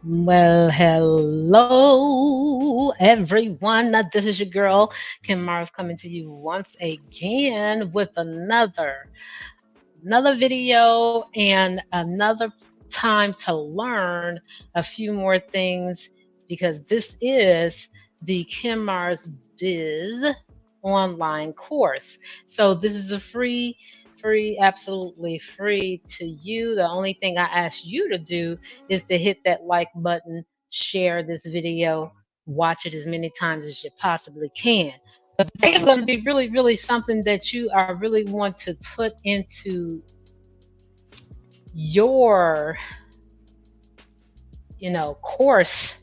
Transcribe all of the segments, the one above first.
Well, hello, everyone. This is your girl, Kim Mars, coming to you once again with another video and another time to learn a few more things because this is the Kim Mars Biz online course. So this is a free, absolutely free to you. The only thing I ask you to do is to hit that like button, share this video, watch it as many times as you possibly can. But today is going to be really something that you are really want to put into your, course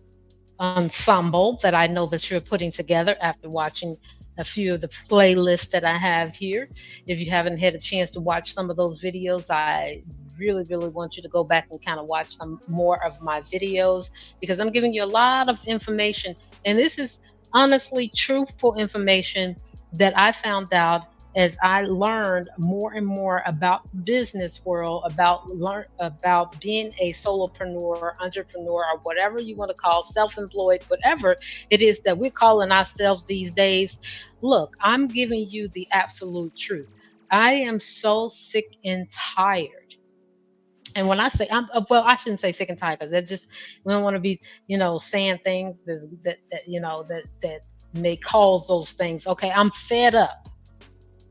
ensemble that I know that you're putting together after watching a few of the playlists that I have here. If you haven't had a chance to watch some of those videos, I really want you to go back and kind of watch some more of my videos because I'm giving you a lot of information. And this is honestly truthful information that I found out as I learned more and more about business world, about being a solopreneur, entrepreneur, or whatever you want to call, self-employed, whatever it is that we're calling ourselves these days. Look, I'm giving you the absolute truth. I am so sick and tired. And when I say well, I shouldn't say sick and tired because that just we don't want to be, saying things that may cause those things. Okay, I'm fed up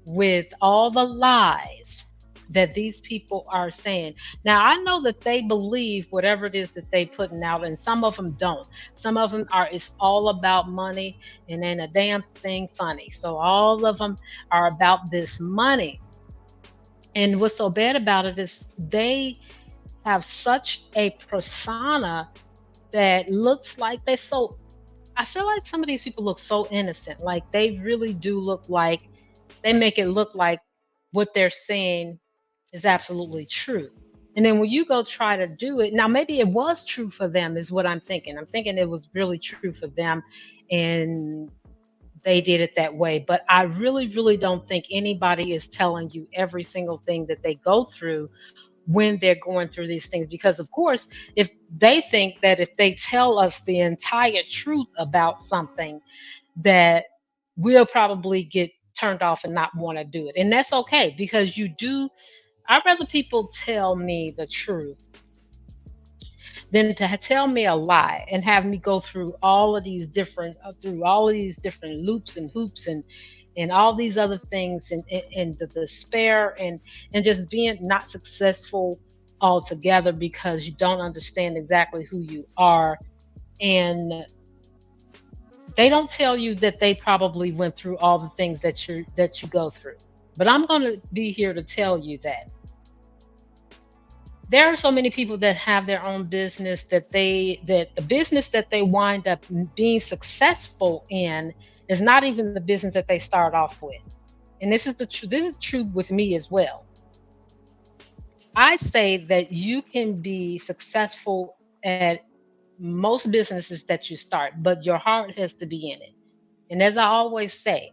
with all the lies that these people are saying. Now I know that they believe whatever it is that they putting out, and some of them don't. Some of them are it's all about money and ain't a damn thing funny. So all of them are about this money. And what's so bad about it is they have such a persona that looks like they so I feel like some of these people look so innocent. Like they really do look like they make it look like what they're saying is absolutely true. And then when you go try to do it, now maybe it was true for them, is what I'm thinking. I'm thinking it was really true for them and they did it that way. But I really don't think anybody is telling you every single thing that they go through when they're going through these things. Because, of course, if they think that if they tell us the entire truth about something, that we'll probably get turned off and not want to do it. And that's okay because you do. I'd rather people tell me the truth than to tell me a lie and have me go through all of these different loops and hoops and all these other things and the despair and just being not successful altogether because you don't understand exactly who you are. And they don't tell you that they probably went through all the things that you go through. But I'm going to be here to tell you that there are so many people that have their own business that the business that they wind up being successful in is not even the business that they start off with. And this is true with me as well. I say that you can be successful at most businesses that you start, but your heart has to be in it. And as I always say,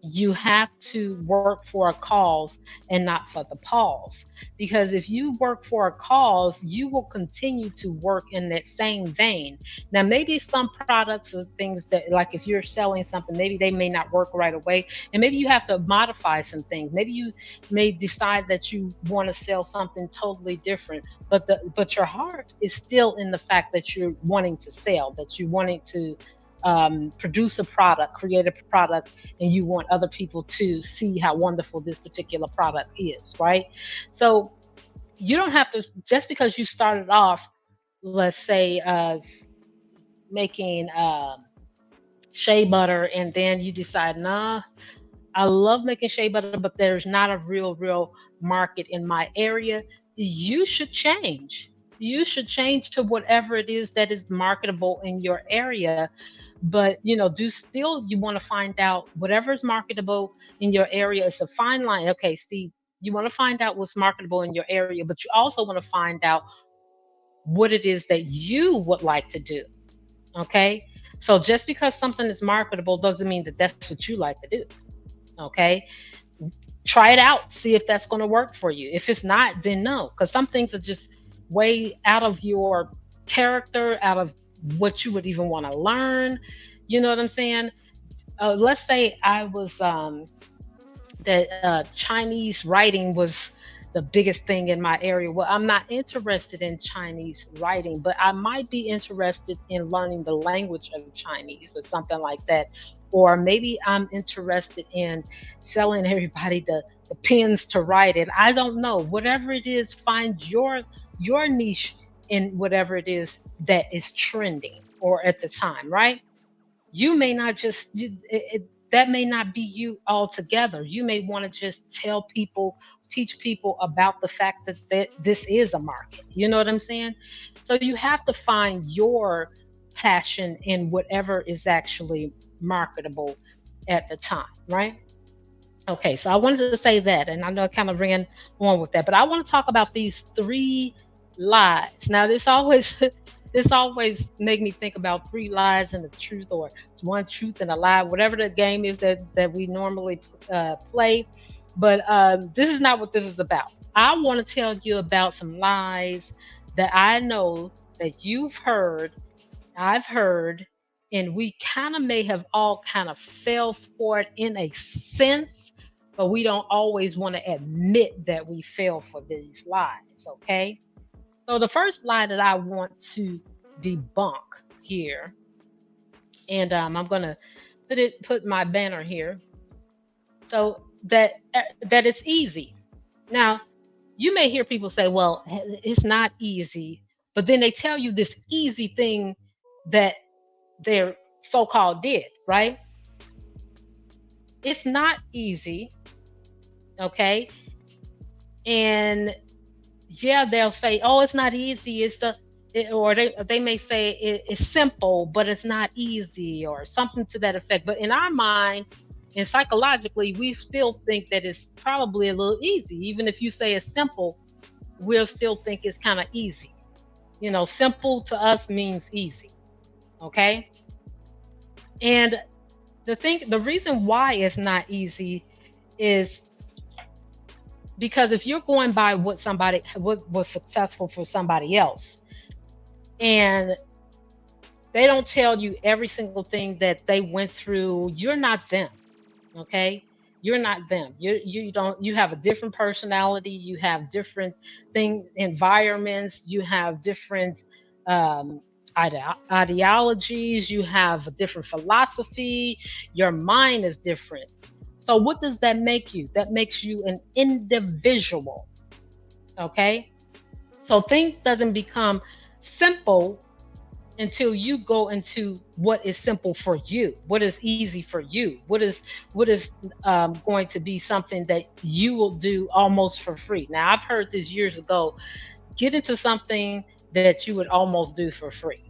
you have to work for a cause and not for the pause. Because if you work for a cause, you will continue to work in that same vein. Now, maybe some products or things that, like if you're selling something, maybe they may not work right away. And maybe you have to modify some things. Maybe you may decide that you want to sell something totally different, but your heart is still in the fact that you're wanting to sell, that you're wanting to produce a product, create a product, and you want other people to see how wonderful this particular product is, right? So you don't have to, just because you started off, let's say, making shea butter, and then you decide, nah, I love making shea butter, but there's not a real market in my area. You should change. You should change to whatever it is that is marketable in your area. But do still you want to find out whatever is marketable in your area is a fine line. Okay, see, you want to find out what's marketable in your area, but you also want to find out what it is that you would like to do. Okay, so just because something is marketable doesn't mean that that's what you like to do. Okay, try it out, see if that's going to work for you. If it's not, then no, because some things are just way out of your character, out of what you would even want to learn. You know what I'm saying? Let's say I was that Chinese writing was the biggest thing in my area. Well, I'm not interested in Chinese writing, but I might be interested in learning the language of Chinese or something like that. Or maybe I'm interested in selling everybody the pens to write it. I don't know. Whatever it is, find your niche in whatever it is that is trending or at the time, right? You may not just that may not be you altogether. You may want to just tell people, teach people about the fact that this is a market. You know what I'm saying? So you have to find your passion in whatever is actually marketable at the time, right? Okay, so I wanted to say that, and I know I kind of ran on with that, but I want to talk about these three lies. Now, this always this always make me think about three lies and the truth, or one truth and a lie, whatever the game is that we normally play. But this is not what this is about. I want to tell you about some lies that I know that you've heard, I've heard, and we kind of may have all kind of fell for it in a sense, but we don't always want to admit that we fell for these lies, okay? So the first lie that I want to debunk here, and I'm gonna put my banner here, so that it's easy. Now, you may hear people say, "Well, it's not easy," but then they tell you this easy thing that they're so-called did, right? It's not easy, okay? And yeah, they'll say, "Oh, it's not easy. Or they may say it's simple, but it's not easy," or something to that effect. But in our mind and psychologically, we still think that it's probably a little easy. Even if you say it's simple, we'll still think it's kind of easy. You know, simple to us means easy. Okay. And the reason why it's not easy is because if you're going by what was successful for somebody else, and they don't tell you every single thing that they went through, you're not them. Okay, you're not them. You have a different personality. You have different environments. You have different um, ideologies. You have a different philosophy. Your mind is different. So what does that make you? That makes you an individual. Okay, so things doesn't become simple until you go into what is simple for you, what is easy for you, what is going to be something that you will do almost for free. Now, I've heard this years ago: get into something that you would almost do for free.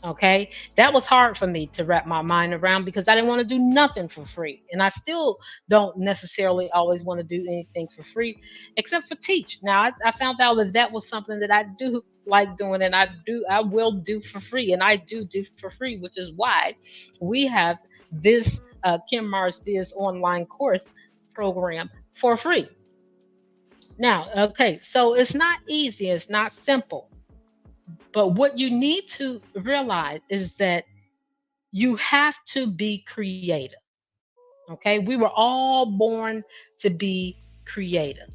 Okay, that was hard for me to wrap my mind around because I didn't want to do nothing for free, and I still don't necessarily always want to do anything for free except for teach. Now, I found out that that was something that I do like doing, and I will do for free, and I do for free, which is why we have this Kim Mars Biz online course program for free. Now, okay, so it's not easy, it's not simple, but what you need to realize is that you have to be creative. Okay. We were all born to be creative.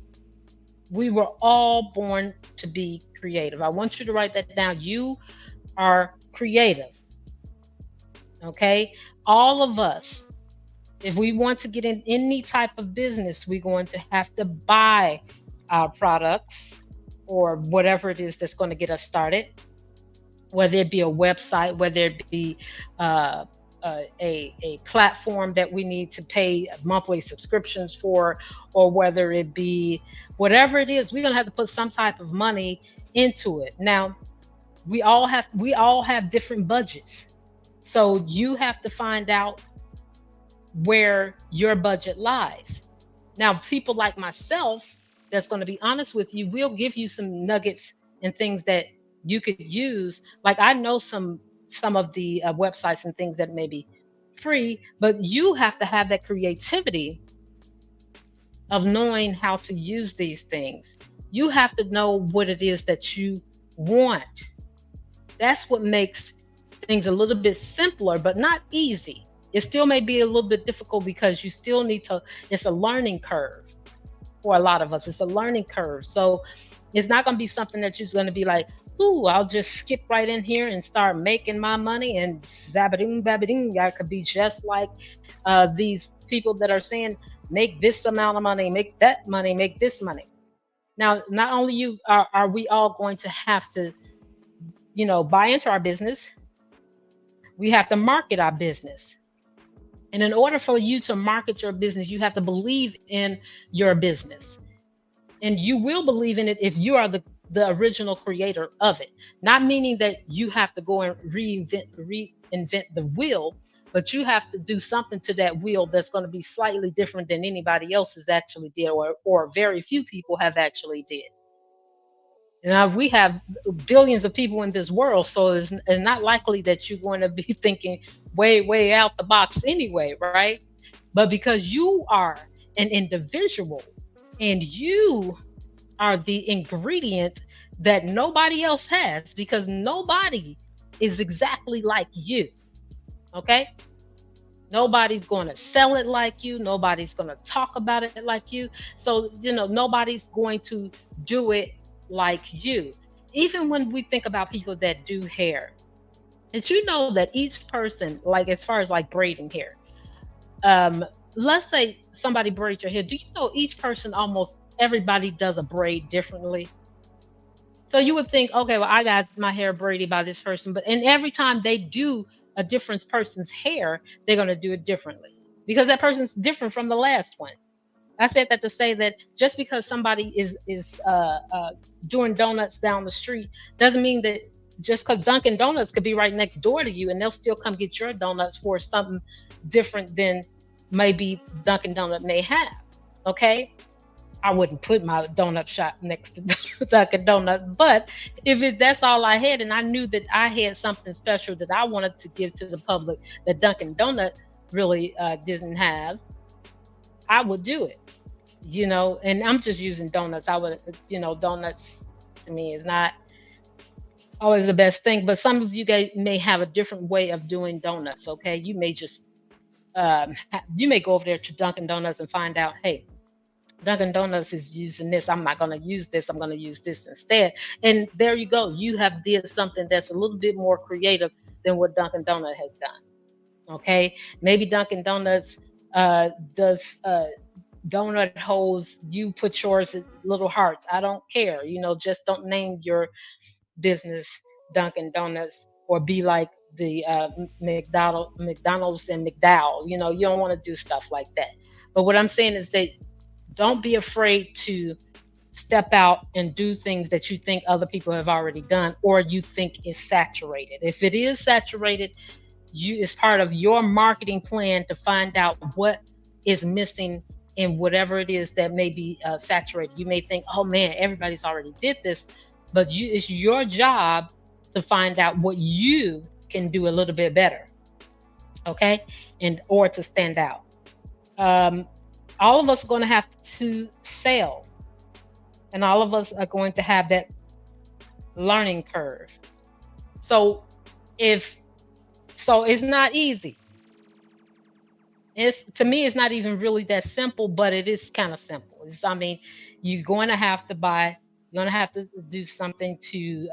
We were all born to be creative. I want you to write that down. You are creative. Okay. All of us, if we want to get in any type of business, we're going to have to buy our products or whatever it is that's going to get us started, whether it be a website, whether it be uh, a platform that we need to pay monthly subscriptions for, or whether it be whatever it is, we're gonna have to put some type of money into it. Now, we all have different budgets, so you have to find out where your budget lies. Now, people like myself, that's going to be honest with you, will give you some nuggets and things that you could use. Like, I know some of the websites and things that may be free, but you have to have that creativity of knowing how to use these things. You have to know what it is that you want. That's what makes things a little bit simpler, but not easy. It still may be a little bit difficult because you still need to, it's a learning curve for a lot of us. It's a learning curve. So it's not going to be something that you're going to be like, ooh, I'll just skip right in here and start making my money and zabading babading. I could be just like these people that are saying, make this amount of money, make that money, make this money. Now, not only you are we all going to have to, buy into our business, we have to market our business. And in order for you to market your business, you have to believe in your business. And you will believe in it if you are the original creator of it. Not meaning that you have to go and reinvent the wheel, but you have to do something to that wheel that's going to be slightly different than anybody else's actually did, or very few people have actually did. Now we have billions of people in this world, so it's not likely that you're going to be thinking way, way out the box anyway, right? But because you are an individual and you are the ingredient that nobody else has, because nobody is exactly like you. Okay? Nobody's going to sell it like you. Nobody's going to talk about it like you. So, nobody's going to do it like you. Even when we think about people that do hair, did you know that each person, like as far as like braiding hair, um, let's say somebody braids your hair, do you know each person, almost everybody does a braid differently? So you would think, okay, well, I got my hair braided by this person, but and every time they do a different person's hair, they're gonna do it differently because that person's different from the last one. I said that to say that just because somebody is doing donuts down the street doesn't mean that just because Dunkin' Donuts could be right next door to you and they'll still come get your donuts for something different than maybe Dunkin' Donut may have. Okay, I wouldn't put my donut shop next to Dunkin' Donut. But that's all I had, and I knew that I had something special that I wanted to give to the public that Dunkin' Donut really didn't have, I would do it. And I'm just using donuts. I would, donuts to me is not always the best thing, but some of you guys may have a different way of doing donuts. Okay, you may just you may go over there to Dunkin' Donuts and find out, hey, Dunkin' Donuts is using this. I'm not going to use this. I'm going to use this instead. And there you go. You have did something that's a little bit more creative than what Dunkin' Donut has done. Okay, maybe Dunkin' Donuts does donut holes. You put yours at little hearts. I don't care. Just don't name your business Dunkin' Donuts or be like the McDonald's and McDowell. You don't want to do stuff like that. But what I'm saying is that don't be afraid to step out and do things that you think other people have already done or you think is saturated. If it is saturated, it's part of your marketing plan to find out what is missing in whatever it is that may be saturated. You may think, oh man, everybody's already did this, but it's your job to find out what you can do a little bit better, okay, and or to stand out. Um, all of us are going to have to sell, and all of us are going to have that learning curve. So if it's not easy. It's, to me, it's not even really that simple, but it is kind of simple. I mean, you're going to have to buy, you're going to have to do something to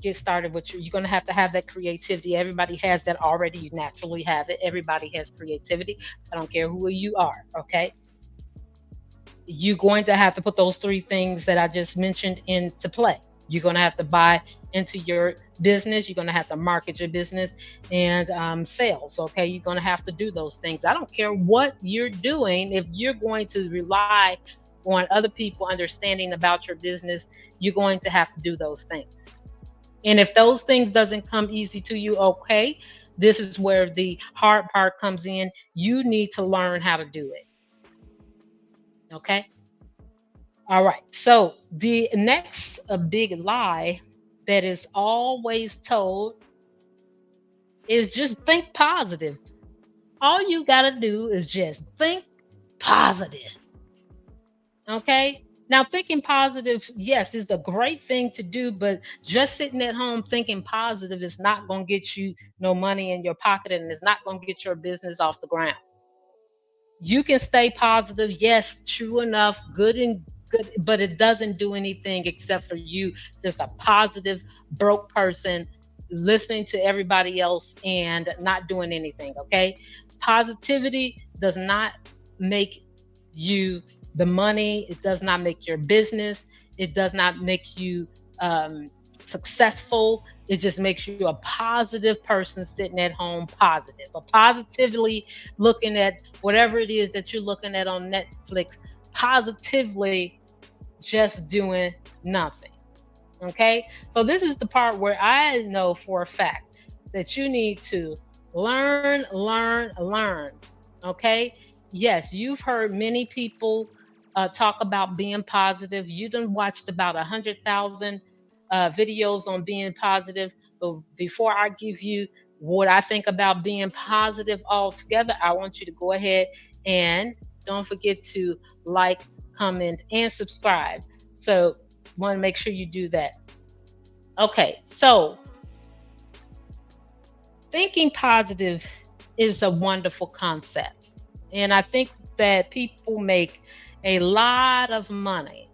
get started with you're going to have that creativity. Everybody has that already. You naturally have it. Everybody has creativity. I don't care who you are. Okay. You're going to have to put those three things that I just mentioned into play. You're going to have to buy into your business. You're going to have to market your business and sales. Okay. You're going to have to do those things. I don't care what you're doing. If you're going to rely on other people understanding about your business, you're going to have to do those things. And if those things doesn't come easy to you, okay, this is where the hard part comes in. You need to learn how to do it. Okay. All right. So the next big lie that is always told is just think positive. All you got to do is just think positive. Okay. Now, thinking positive, yes, is a great thing to do, but just sitting at home thinking positive is not going to get you no money in your pocket, and it's not going to get your business off the ground. You can stay positive, yes, true enough, good and good, but it doesn't do anything except for you just a positive broke person listening to everybody else and not doing anything. Okay, positivity does not make you the money, it does not make your business, it does not make you um, successful. It just makes you a positive person sitting at home, positive, or positively looking at whatever it is that you're looking at on Netflix, positively just doing nothing. Okay. So, this is the part where I know for a fact that you need to learn, learn, learn. Okay. Yes, you've heard many people talk about being positive. You done watched about 100,000 videos on being positive. But before I give you what I think about being positive altogether, I want you to go ahead and don't forget to like, comment, and subscribe. So, want to make sure you do that. Okay, so thinking positive is a wonderful concept. And I think that people make a lot of money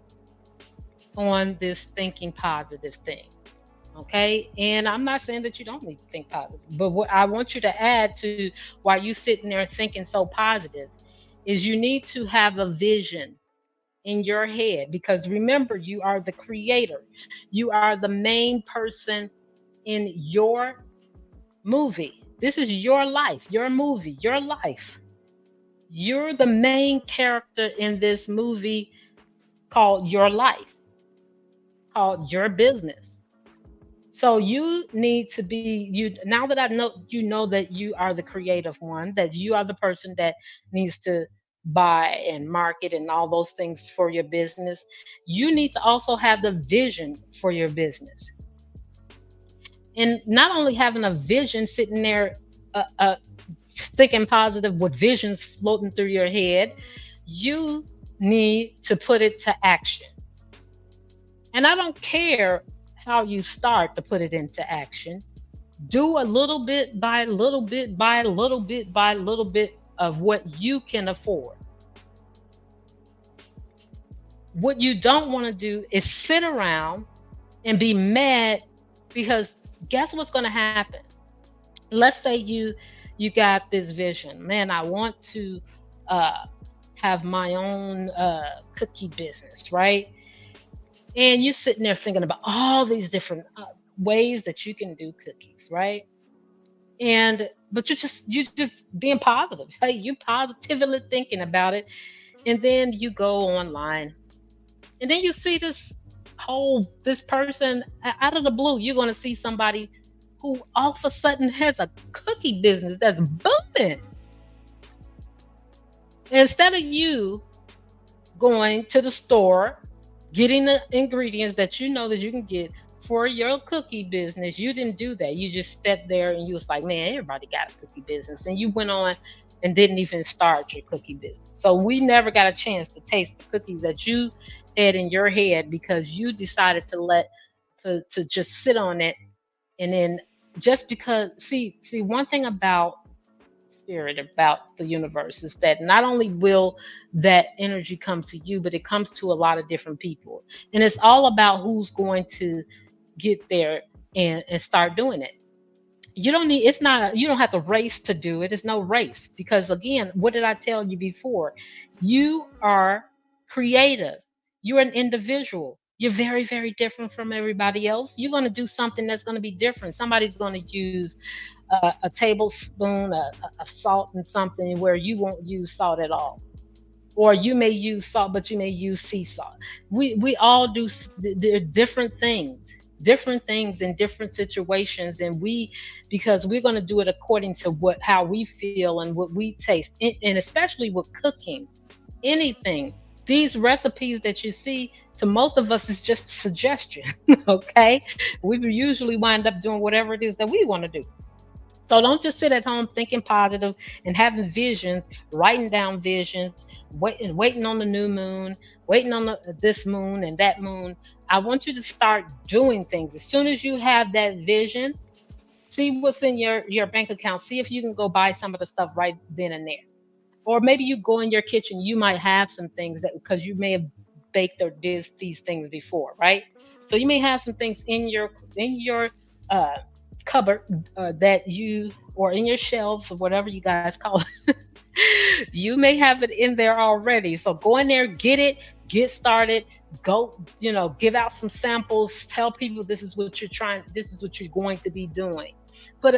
on this thinking positive thing. Okay. And I'm not saying that you don't need to think positive, but what I want you to add to while you sitting there thinking so positive is you need to have a vision in your head, because remember, you are the creator, you are the main person in your movie. This is your life, your movie, your life. You're the main character in this movie called your life, called your business. So you need to be you now that I know you know that you are the creative one, that you are the person that needs to buy and market and all those things for your business. You need to also have the vision for your business. And not only having a vision sitting there thinking positive with visions floating through your head, you need to put it to action. And I don't care how you start to put it into action. Do a little bit by little bit by little bit by little bit of what you can afford. What you don't want to do is sit around and be mad, because guess what's going to happen? Let's say you got this vision, man, I want to uh, have my own cookie business, right? And you're sitting there thinking about all these different ways that you can do cookies, right? And but you just being positive. Hey, you positively thinking about it, and then you go online, and then you see this person out of the blue. You're going to see somebody who all of a sudden has a cookie business that's booming. Instead of you going to the store, getting the ingredients that you know that you can get for your cookie business, you didn't do that. You just sat there and you was like, man, everybody got a cookie business. And you went on and didn't even start your cookie business. So we never got a chance to taste the cookies that you had in your head, because you decided to just sit on it. And then just because see one thing about spirit, about the universe, is that not only will that energy come to you, but it comes to a lot of different people. And it's all about who's going to get there and start doing it. You don't need it's not you don't have to race to do it. It's no race, because again, what did I tell you before? You are creative. You're an individual. You're very, very different from everybody else. You're going to do something that's going to be different. Somebody's going to use a tablespoon of salt in something where you won't use salt at all, or you may use salt but you may use sea salt. We all do different things in different situations, and because we're going to do it according to what how we feel and what we taste. And especially with cooking, anything, these recipes that you see, to most of us is just a suggestion. Okay, we usually wind up doing whatever it is that we want to do. So don't just sit at home thinking positive and having visions, writing down visions, waiting on the new moon, waiting on this moon and that moon. I want you to start doing things. As soon as you have that vision, see what's in your bank account. See if you can go buy some of the stuff right then and there. Or maybe you go in your kitchen, you might have some things that because you may have baked or did these things before, right? So you may have some things in your uh, cupboard that you or in your shelves or whatever you guys call it. You may have it in there already. So go in there, get it, get started. Go, give out some samples. Tell people this is what you're trying. This is what you're going to be doing.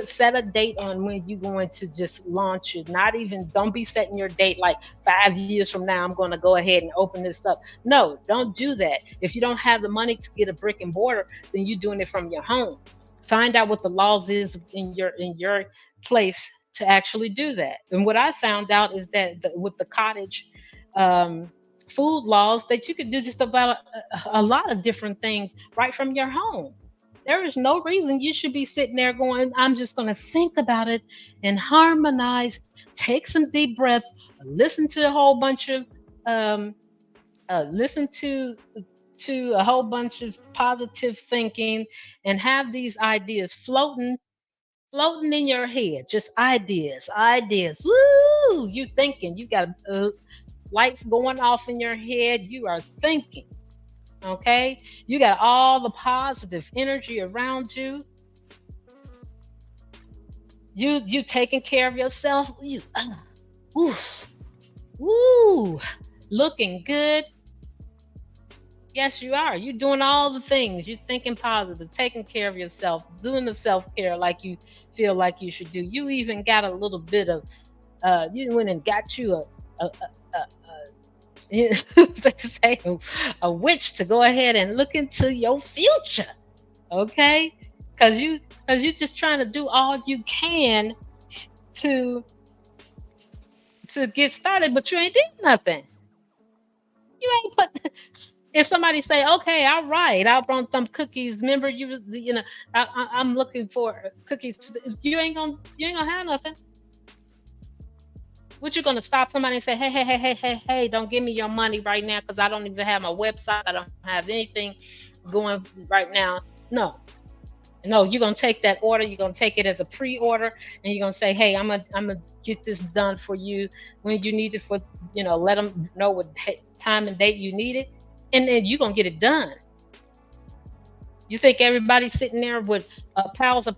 Set a date on when you're going to just launch it. Not even, don't be setting your date like 5 years from now I'm going to go ahead and open this up. No, don't do that. If you don't have the money to get a brick and mortar, then you're doing it from your home. Find out what the laws is in your place to actually do that. And what I found out is that with the cottage um, food laws, that you could do just about a lot of different things right from your home. There is no reason you should be sitting there going, I'm just going to think about it and harmonize, take some deep breaths, listen to a whole bunch of, um, listen to a whole bunch of positive thinking and have these ideas floating in your head, just ideas. Woo! You thinking, you got lights going off in your head, you are thinking. Okay, you got all the positive energy around you. You taking care of yourself. Woo, woo, looking good. Yes, you are. You're doing all the things. You're thinking positive, taking care of yourself, doing the self-care like you feel like you should do. You even got a little bit of, you went and got you they say a witch to go ahead and look into your future. Okay, because you just trying to do all you can to get started, but you ain't did nothing. You ain't put. If somebody say, okay, all right, I'll bring some cookies. Remember, I'm looking for cookies. You ain't gonna have nothing. What, you gonna stop somebody and say, hey, don't give me your money right now because I don't even have my website. I don't have anything going right now. No, you're gonna take that order. You're gonna take it as a pre-order, and you're gonna say, hey, I'm gonna get this done for you when you need it for, let them know what time and date you need it, and then you're gonna get it done. You think everybody's sitting there with piles of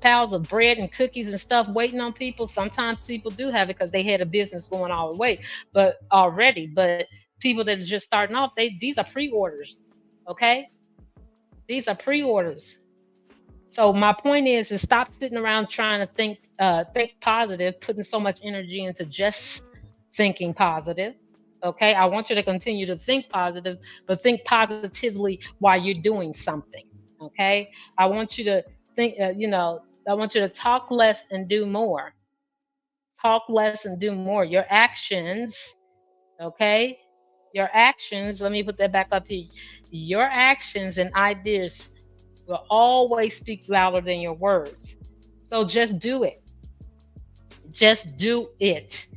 bread and cookies and stuff waiting on people? Sometimes people do have it because they had a business going all the way, but already. But people that are just starting off, these are pre-orders. Okay, these are pre-orders. So my point is stop sitting around trying to think positive, putting so much energy into just thinking positive. Okay, I want you to continue to think positive, but think positively while you're doing something. Okay, I want you to think. I want you to talk less and do more. Talk less and do more. Your actions. Okay, your actions. Let me put that back up here. Your actions and ideas will always speak louder than your words. So just do it. Just do it.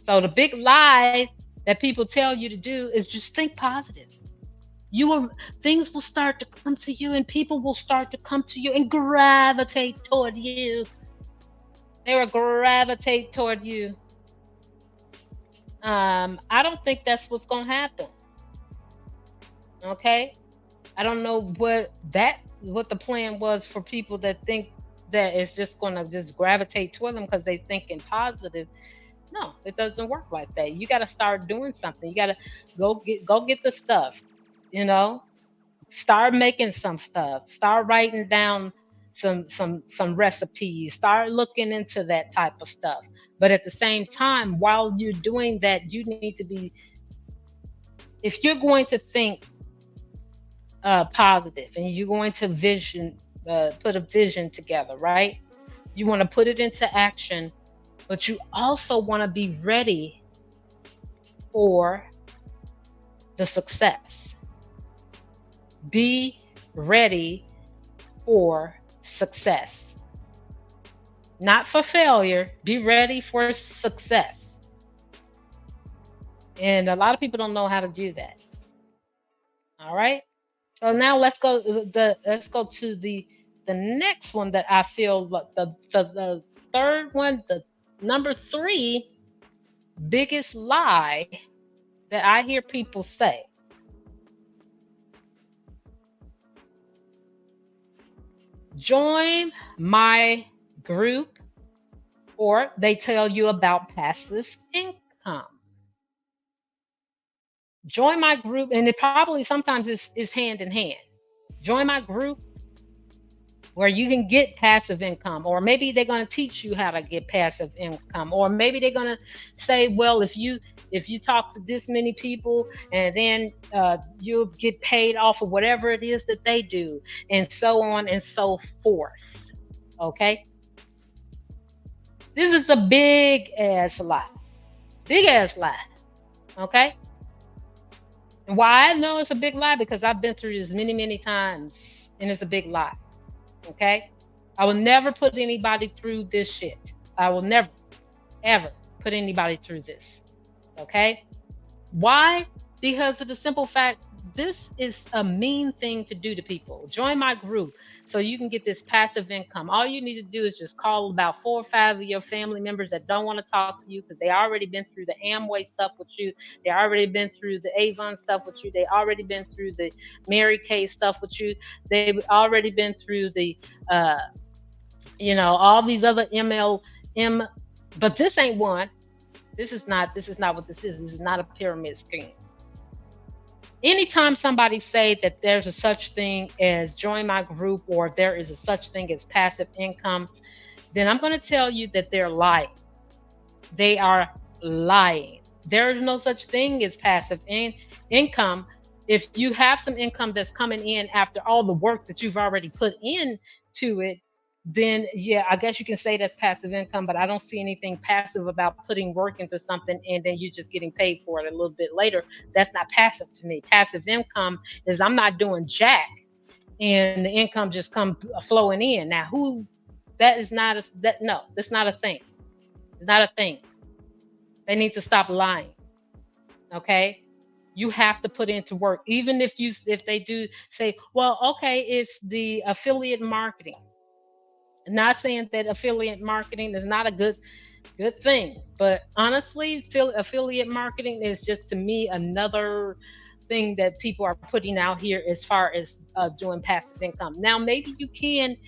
So the big lie that people tell you to do is just think positive. Things will start to come to you, and people will start to come to you and gravitate toward you. They will gravitate toward you. I don't think that's what's gonna happen. Okay, I don't know what the plan was for people that think that it's just gonna just gravitate toward them because they thinking positive. No, it doesn't work like that. You got to start doing something. You got to go get the stuff. Start making some stuff. Start writing down some recipes. Start looking into that type of stuff. But at the same time, while you're doing that, you need to be. If you're going to think positive and you're going to put a vision together, right? You want to put it into action, but you also want to be ready for the success. Be ready for success. not for failure. Be ready for success. And a lot of people don't know how to do that. All right. So now let's go to the next one that I feel like the third one, the number three biggest lie that I hear people say. Join my group, or they tell you about passive income. Join my group, and it probably sometimes is hand in hand. Join my group where you can get passive income, or maybe they're going to teach you how to get passive income, or maybe they're going to say, well, if you talk to this many people, and then you'll get paid off of whatever it is that they do, and so on and so forth. Okay, this is a big ass lie. Big ass lie. Okay. And why I know it's a big lie, because I've been through this many, many times, and it's a big lie. Okay. I will never put anybody through this shit. I will never, ever put anybody through this. Okay. Why? Because of the simple fact, this is a mean thing to do to people. Join my group so you can get this passive income. All you need to do is just call about 4 or 5 of your family members that don't want to talk to you, because they already been through the Amway stuff with you. They already been through the Avon stuff with you. They already been through the Mary Kay stuff with you. They've already been through the, all these other MLM, but this ain't one. This is not what this is. This is not a pyramid scheme. Anytime somebody say that there's a such thing as join my group, or there is a such thing as passive income, then I'm going to tell you that they're lying. They are lying. There is no such thing as passive income. If you have some income that's coming in after all the work that you've already put into it, then yeah, I guess you can say that's passive income, but I don't see anything passive about putting work into something and then you just getting paid for it a little bit later. That's not passive to me. Passive income is I'm not doing jack and the income just come flowing in. Now, that's not a thing. It's not a thing. They need to stop lying. Okay? You have to put into work. Even if they do say, well, okay, it's the affiliate marketing. Not saying that affiliate marketing is not a good thing, but honestly, affiliate marketing is just, to me, another thing that people are putting out here as far as doing passive income. Now, maybe you can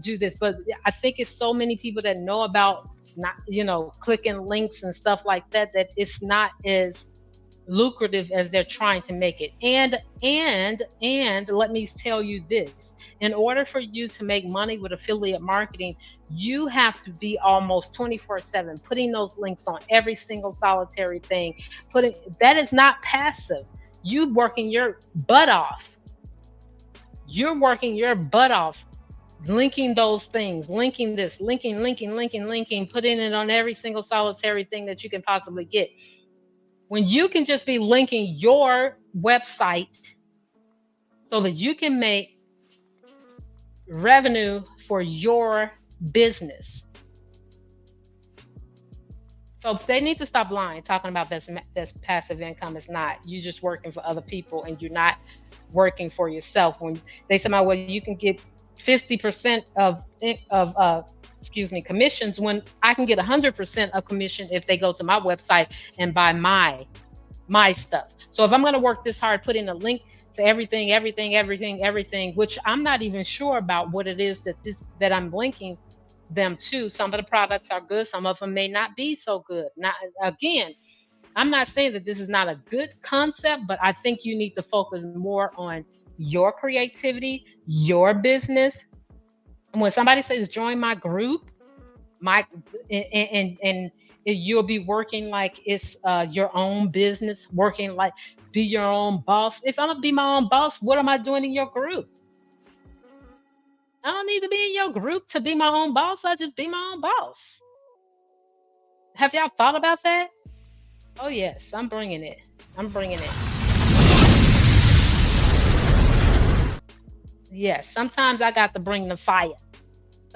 do this, but I think it's so many people that know about not, clicking links and stuff like that, that it's not as lucrative as they're trying to make it. And let me tell you this, in order for you to make money with affiliate marketing, you have to be almost 24/7 putting those links on every single solitary thing. That is not passive. You working your butt off. You're working your butt off, linking those things, linking this, linking, putting it on every single solitary thing that you can possibly get. When you can just be linking your website so that you can make revenue for your business. So they need to stop lying, talking about that's passive income. It's not. You're just working for other people and you're not working for yourself. When they say, well, you can get 50% of commissions, when I can get 100% of commission if they go to my website and buy my stuff. So if I'm going to work this hard, put in a link to everything, which I'm not even sure about what it is that I'm linking them to. Some of the products are good, some of them may not be so good. Now, again, I'm not saying that this is not a good concept, but I think you need to focus more on your creativity, your business. And when somebody says join my group, and you'll be working like it's your own business, working like be your own boss. If I'm gonna be my own boss, what am I doing in your group? I don't need to be in your group to be my own boss. I just be my own boss. Have y'all thought about that? Oh yes, I'm bringing it. Yes, sometimes I got to bring the fire.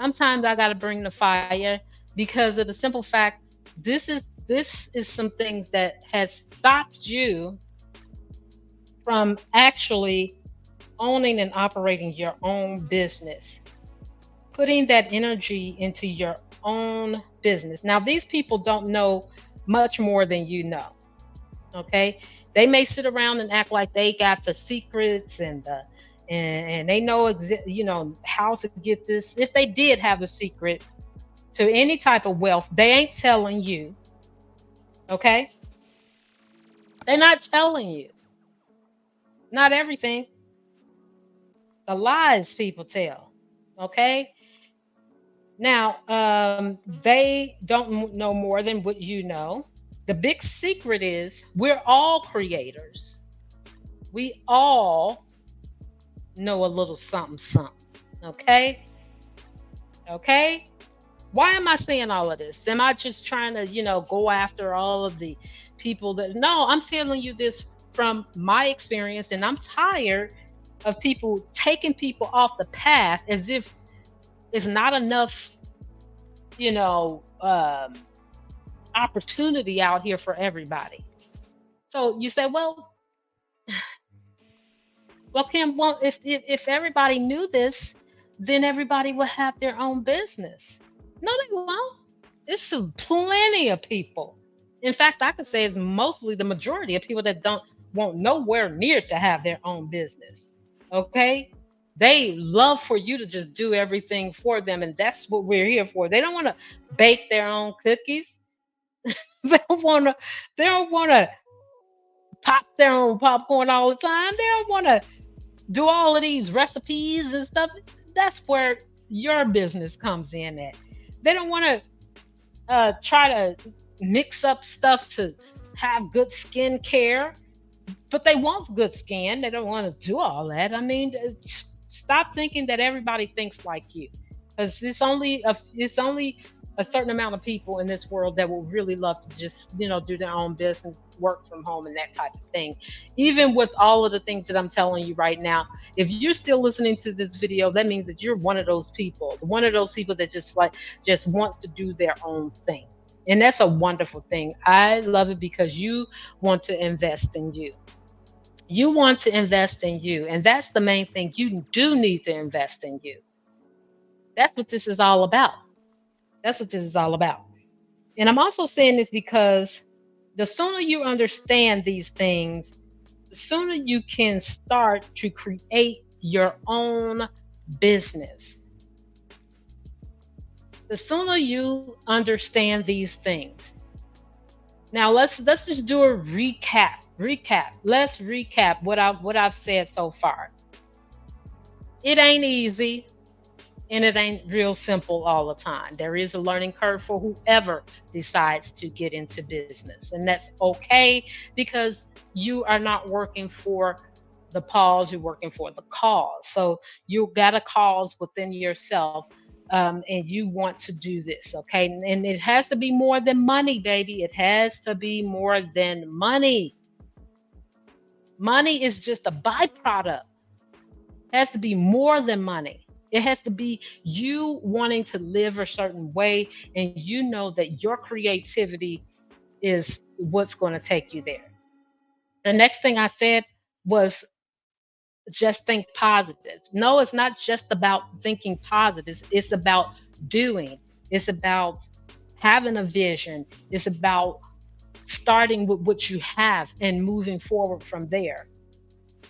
Sometimes I got to bring the fire because of the simple fact this is some things that has stopped you from actually owning and operating your own business, putting that energy into your own business. Now, these people don't know much more than you know. Okay, they may sit around and act like they got the secrets and they know how to get this. If they did have the secret to any type of wealth, they ain't telling you. Okay, they're not telling you. Not everything. The lies people tell. Okay, now they don't know more than what you know. The big secret is we're all creators. We all know a little something, something. Okay? Okay? Why am I saying all of this? Am I just trying to, go after all of the people that. No, I'm telling you this from my experience, and I'm tired of people taking people off the path as if it's not enough, you know, um, opportunity out here for everybody. So you say, well, Kim, well, if everybody knew this, then everybody would have their own business. No, they won't. It's plenty of people. In fact, I could say it's mostly the majority of people that don't want nowhere near to have their own business. Okay? They love for you to just do everything for them, and that's what we're here for. They don't want to bake their own cookies. They don't want to. They don't want to pop their own popcorn all the time. They don't want to do all of these recipes and stuff. That's where your business comes in at. They don't want to try to mix up stuff to have good skin care, but they want good skin. They don't want to do all that. I mean, stop thinking that everybody thinks like you, because it's only a certain amount of people in this world that will really love to just do their own business, work from home, and that type of thing. Even with all of the things that I'm telling you right now, if you're still listening to this video, that means that you're one of those people that just wants to do their own thing. And that's a wonderful thing. I love it because you want to invest in you. You want to invest in you, and that's the main thing. You do need to invest in you. That's what this is all about. That's what this is all about. And I'm also saying this because the sooner you understand these things, the sooner you can start to create your own business. The sooner you understand these things. Now let's just do a recap. Let's recap what I've said so far. It ain't easy, and it ain't real simple all the time. There is a learning curve for whoever decides to get into business, and that's okay because you are not working for the pause, you're working for the cause. So you got a cause within yourself, and you want to do this, okay? And it has to be more than money, baby. It has to be more than money. Money is just a byproduct. It has to be more than money. It has to be you wanting to live a certain way, and you know that your creativity is what's going to take you there. The next thing I said was just think positive. No, it's not just about thinking positive. It's about doing. It's about having a vision. It's about starting with what you have and moving forward from there.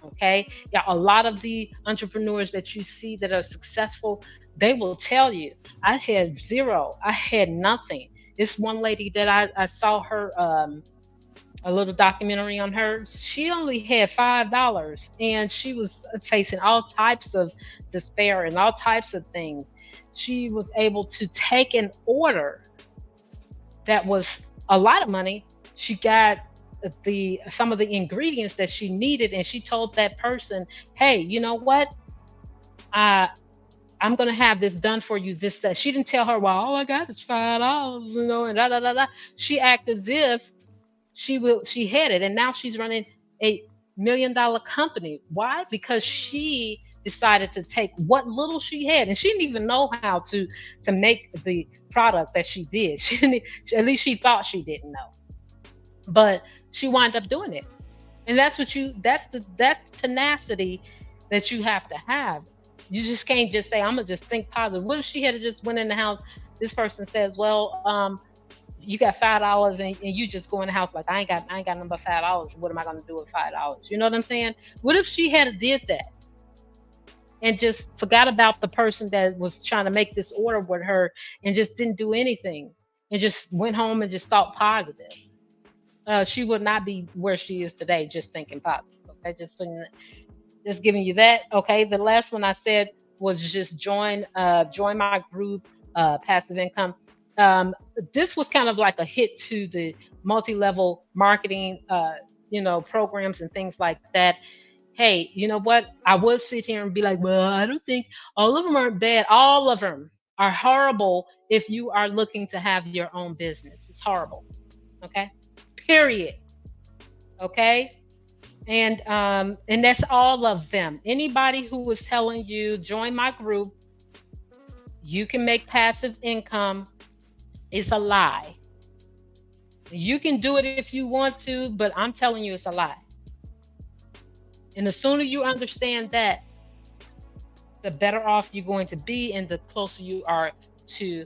Okay. Yeah, a lot of the entrepreneurs that you see that are successful, they will tell you, I had zero, I had nothing. This one lady that I saw her a little documentary on her. She only had $5, and she was facing all types of despair and all types of things. She was able to take an order that was a lot of money. She got the some of the ingredients that she needed, and she told that person, hey, you know what, uh I'm gonna have this done for you. This that she didn't tell her, well, all I got is $5, and da da da da. She acted as if she had it, and now she's running a $1 million company. Why? Because she decided to take what little she had, and she didn't even know how to make the product that she did. She didn't, at least she thought she didn't know, but she wound up doing it. And that's the tenacity that you have to have. You just can't just say, I'm gonna just think positive. What if she had just went in the house? This person says, well, you got $5, and you just go in the house like, I ain't got number $5. What am I gonna do with $5? You know what I'm saying? What if she had did that and just forgot about the person that was trying to make this order with her and just didn't do anything and just went home and just thought positive? She would not be where she is today just thinking positive. Okay, just giving you that. Okay, the last one I said was just join my group, passive income. um, this was kind of like a hit to the multi-level marketing programs and things like that. Hey, you know what, I would sit here and be like, well, I don't think all of them are bad. All of them are horrible if you are looking to have your own business. It's horrible. Okay, period. Okay, and that's all of them. Anybody who is telling you join my group, you can make passive income, is a lie. You can do it if you want to, but I'm telling you it's a lie. And the sooner you understand that, the better off you're going to be, and the closer you are to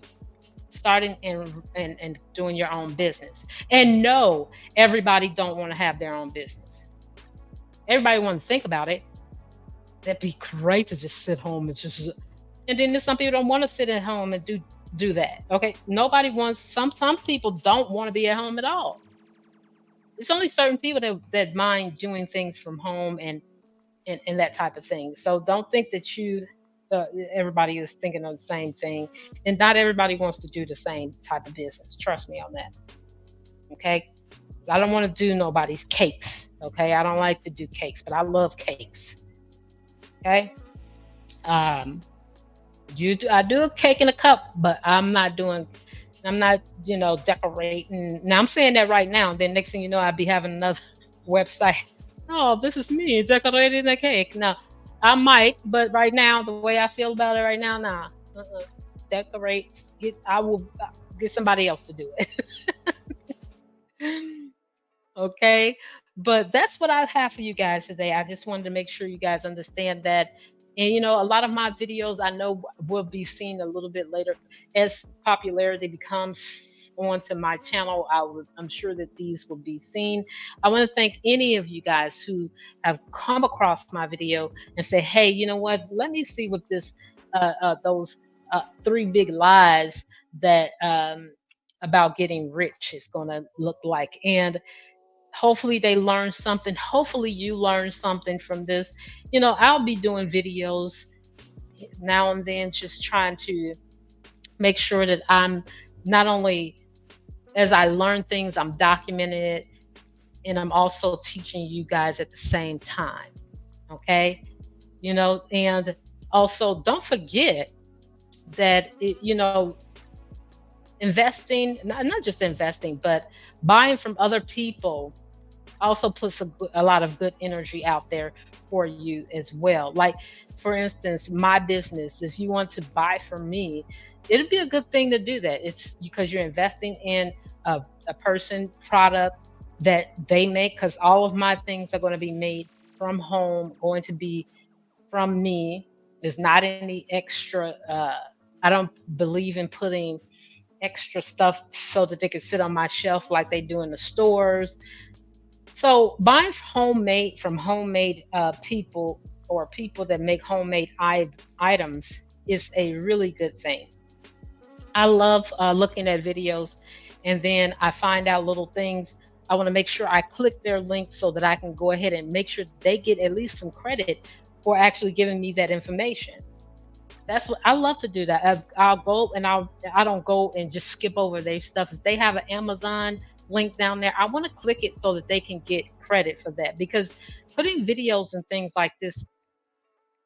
starting and doing your own business. And no, everybody don't want to have their own business. Everybody want to think about it. That'd be great to just sit home and just. And then there's some people don't want to sit at home and do that. Okay, nobody wants. Some people don't want to be at home at all. It's only certain people that mind doing things from home and that type of thing. So don't think that everybody is thinking of the same thing, and not everybody wants to do the same type of business. Trust me on that. Okay, I don't want to do nobody's cakes. Okay, I don't like to do cakes, but I love cakes. Okay, um, I do a cake in a cup, but I'm not, decorating. Now I'm saying that right now. And then next thing you know, I'd be having another website. Oh, this is me decorating a cake. No, I might, but right now, the way I feel about it right now, nah. Decorate. I will get somebody else to do it. Okay, but that's what I have for you guys today. I just wanted to make sure you guys understand that. And a lot of my videos I know will be seen a little bit later as popularity becomes onto my channel. I'm sure that these will be seen. I want to thank any of you guys who have come across my video and say, hey, you know what, let me see what those three big lies that about getting rich is going to look like. And hopefully they learn something. Hopefully you learn something from this. I'll be doing videos now and then, just trying to make sure that I'm not only, as I learn things, I'm documenting it, and I'm also teaching you guys at the same time. Okay, and also don't forget that investing, not just investing, but buying from other people also puts a lot of good energy out there for you as well. Like, for instance, my business, if you want to buy from me, it'd be a good thing to do that. It's because you're investing in a person product that they make, because all of my things are going to be made from home, going to be from me. There's not any extra. I don't believe in putting extra stuff so that they can sit on my shelf like they do in the stores. So buying from homemade people, or people that make homemade items, is a really good thing. I love looking at videos, and then I find out little things. I want to make sure I click their link so that I can go ahead and make sure they get at least some credit for actually giving me that information. That's what I love to do. That I'll go, and I don't go and just skip over their stuff. If they have an Amazon link down there, I want to click it so that they can get credit for that, because putting videos and things like this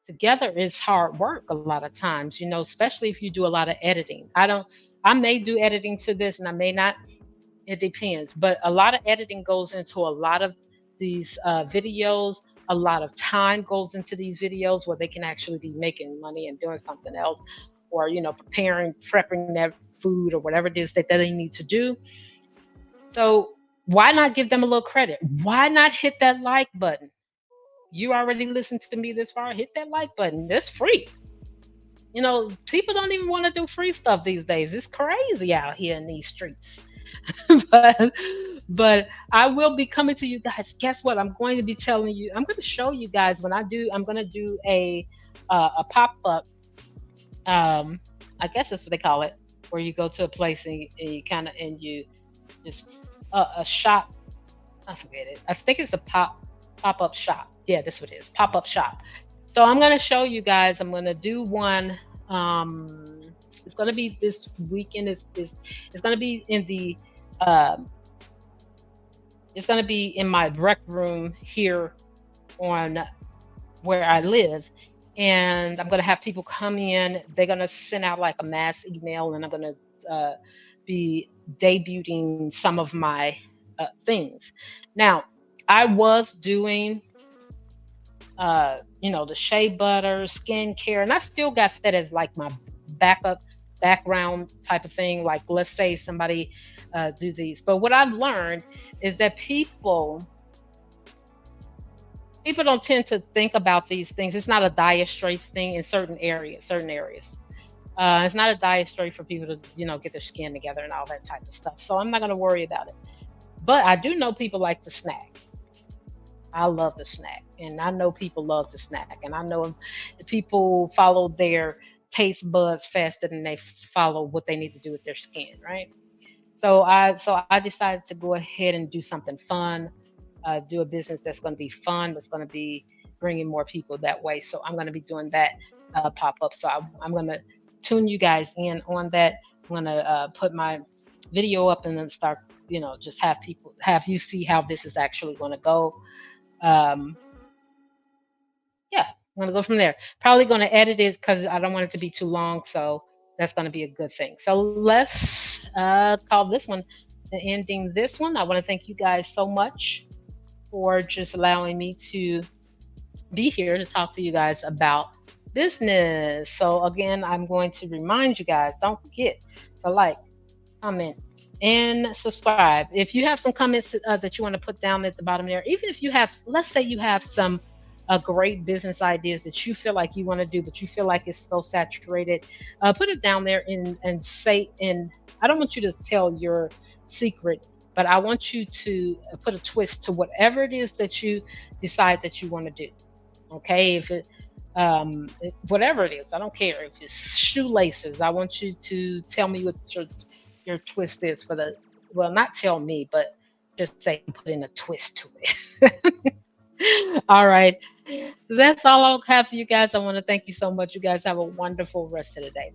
together is hard work a lot of times, especially if you do a lot of editing. I may do editing to this and I may not. It depends, but a lot of editing goes into a lot of these videos. a lot of time goes into these videos where they can actually be making money and doing something else, or prepping their food or whatever it is that they need to do. So why not give them a little credit? Why not hit that like button? You already listened to me this far, hit that like button. It's free. People don't even want to do free stuff these days. It's crazy out here in these streets. but but I will be coming to you guys. Guess what? I'm going to be telling you. I'm going to show you guys when I do. I'm going to do a pop up. Um, I guess that's what they call it, where you go to a place and you kind of and you just a shop. I forget it. I think it's a pop up shop. Yeah, that's what it is. Pop up shop. So I'm going to show you guys. I'm going to do one. It's going to be this weekend. It's going to be in the. Um, it's going to be in my rec room here on where I live. And I'm going to have people come in. They're going to send out like a mass email, and I'm going to be debuting some of my things. Now, I was doing, the shea butter, skincare, and I still got that as like my background type of thing. Like, let's say somebody do these. But what I've learned is that people don't tend to think about these things. It's not a dire straits thing in certain areas. It's not a dire strait for people to, get their skin together and all that type of stuff. So I'm not going to worry about it. But I do know people like to snack. I love to snack, and I know people love to snack, and I know people follow their taste buds faster than they follow what they need to do with their skin, right? So I decided to go ahead and do something fun, do a business that's going to be fun, that's going to be bringing more people that way. So I'm going to be doing that pop up. So I'm going to tune you guys in on that. I'm going to put my video up and then start, just have you see how this is actually going to go. Um, yeah, I'm going to go from there. Probably going to edit it because I don't want it to be too long. So that's going to be a good thing. So let's call this one ending this one. I want to thank you guys so much for just allowing me to be here to talk to you guys about business. So again, I'm going to remind you guys, don't forget to like, comment, and subscribe. If you have some comments that you want to put down at the bottom there, even if you have, let's say you have some great business ideas that you feel like you want to do, but you feel like it's so saturated, put it down there and say, and I don't want you to tell your secret, but I want you to put a twist to whatever it is that you decide that you want to do. Okay, if it whatever it is, I don't care if it's shoelaces. I want you to tell me what your twist is for the. Well, not tell me, but just say put in a twist to it. All right, that's all I'll have for you guys. I want to thank you so much. You guys have a wonderful rest of the day.